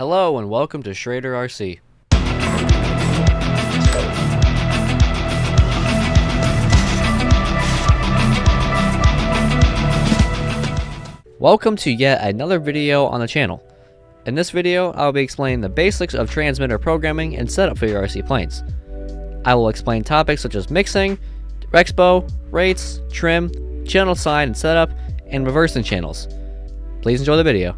Hello and welcome to Schrader RC. Welcome to yet another video on the channel. In this video, I'll be explaining the basics of transmitter programming and setup for your RC planes. I will explain topics such as mixing, Expo, rates, trim, channel sign and setup, and reversing channels. Please enjoy the video.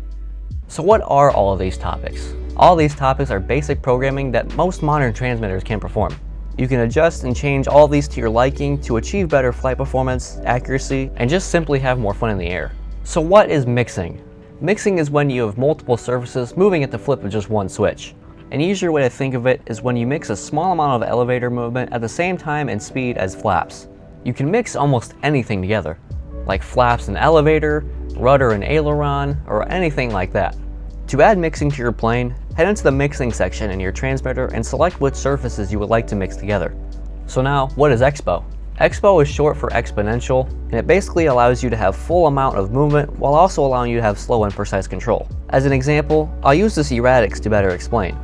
So what are all of these topics? All these topics are basic programming that most modern transmitters can perform. You can adjust and change all of these to your liking to achieve better flight performance, accuracy, and just simply have more fun in the air. So what is mixing? Mixing is when you have multiple surfaces moving at the flip of just one switch. An easier way to think of it is when you mix a small amount of elevator movement at the same time and speed as flaps. You can mix almost anything together, like flaps and elevator, rudder and aileron, or anything like that. To add mixing to your plane, head into the mixing section in your transmitter and select which surfaces you would like to mix together. So now, what is Expo? Expo is short for exponential, and it basically allows you to have full amount of movement while also allowing you to have slow and precise control. As an example, I'll use this erratics to better explain.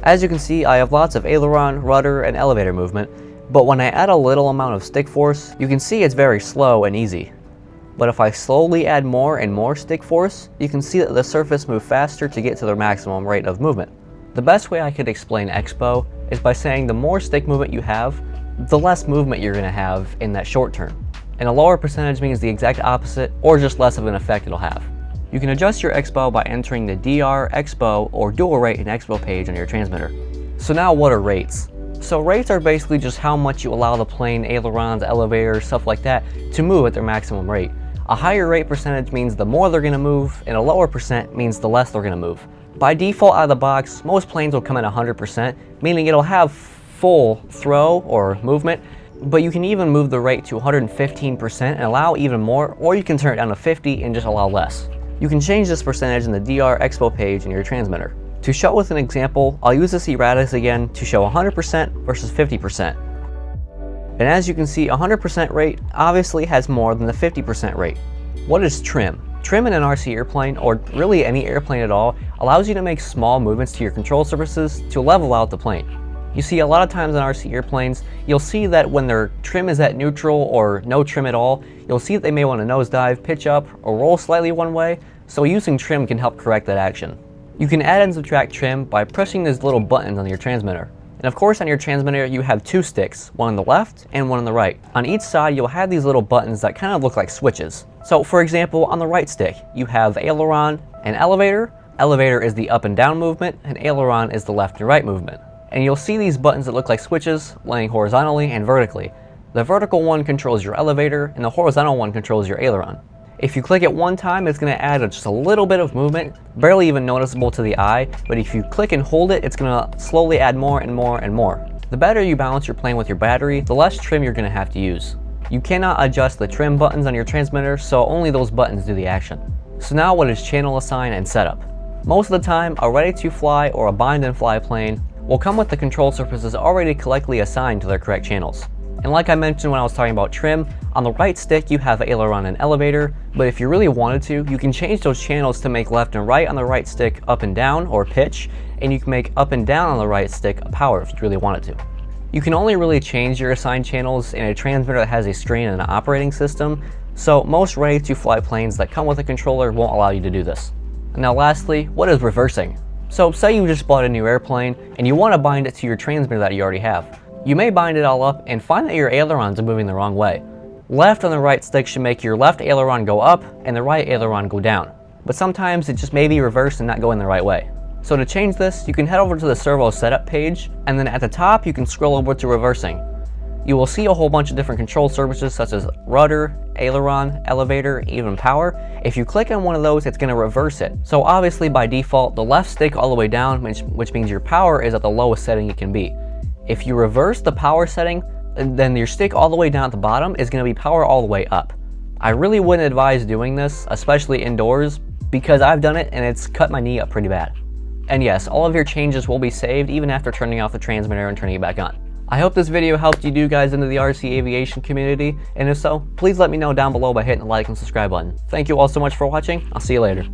As you can see, I have lots of aileron, rudder, and elevator movement, but when I add a little amount of stick force, you can see it's very slow and easy. But if I slowly add more and more stick force, you can see that the surface moves faster to get to their maximum rate of movement. The best way I could explain Expo is by saying the more stick movement you have, the less movement you're going to have in that short term. And a lower percentage means the exact opposite, or just less of an effect it'll have. You can adjust your Expo by entering the DR, Expo, or dual rate and Expo page on your transmitter. So now what are rates? So rates are basically just how much you allow the plane, ailerons, elevators, stuff like that to move at their maximum rate. A higher rate percentage means the more they're going to move, and a lower percent means the less they're going to move. By default out of the box, most planes will come at 100%, meaning it'll have full throw or movement, but you can even move the rate to 115% and allow even more, or you can turn it down to 50 and just allow less. You can change this percentage in the DR Expo page in your transmitter. To show with an example, I'll use this erratics again to show 100% versus 50%. And as you can see, 100% rate obviously has more than the 50% rate. What is trim? Trim in an RC airplane, or really any airplane at all, allows you to make small movements to your control surfaces to level out the plane. You see, a lot of times in RC airplanes, you'll see that when their trim is at neutral or no trim at all, you'll see that they may want to nosedive, pitch up, or roll slightly one way, so using trim can help correct that action. You can add and subtract trim by pressing these little buttons on your transmitter. And of course on your transmitter you have two sticks, one on the left and one on the right. On each side you'll have these little buttons that kind of look like switches. So for example, on the right stick you have aileron and elevator. Elevator is the up and down movement, and aileron is the left and right movement. And you'll see these buttons that look like switches laying horizontally and vertically. The vertical one controls your elevator and the horizontal one controls your aileron. If you click it one time, it's going to add just a little bit of movement, barely even noticeable to the eye, but if you click and hold it, it's going to slowly add more and more and more. The better you balance your plane with your battery, the less trim you're going to have to use. You cannot adjust the trim buttons on your transmitter, so only those buttons do the action. So now what is channel assign and setup? Most of the time, a ready to fly or a bind and fly plane will come with the control surfaces already correctly assigned to their correct channels. And like I mentioned when I was talking about trim, on the right stick you have aileron and elevator, but if you really wanted to, you can change those channels to make left and right on the right stick up and down or pitch, and you can make up and down on the right stick power if you really wanted to. You can only really change your assigned channels in a transmitter that has a strain and an operating system, so most ready to fly planes that come with a controller won't allow you to do this. And now lastly, what is reversing? So say you just bought a new airplane and you want to bind it to your transmitter that you already have. You may bind it all up and find that your ailerons are moving the wrong way. Left and the right stick should make your left aileron go up and the right aileron go down. But sometimes it just may be reversed and not going the right way. So to change this, you can head over to the servo setup page, and then at the top you can scroll over to reversing. You will see a whole bunch of different control surfaces such as rudder, aileron, elevator, even power. If you click on one of those, it's going to reverse it. So obviously by default, the left stick all the way down, which means your power is at the lowest setting it can be. If you reverse the power setting, then your stick all the way down at the bottom is going to be power all the way up. I really wouldn't advise doing this, especially indoors, because I've done it and it's cut my knee up pretty bad. And yes, all of your changes will be saved even after turning off the transmitter and turning it back on. I hope this video helped you guys into the RC aviation community, and if so, please let me know down below by hitting the like and subscribe button. Thank you all so much for watching. I'll see you later.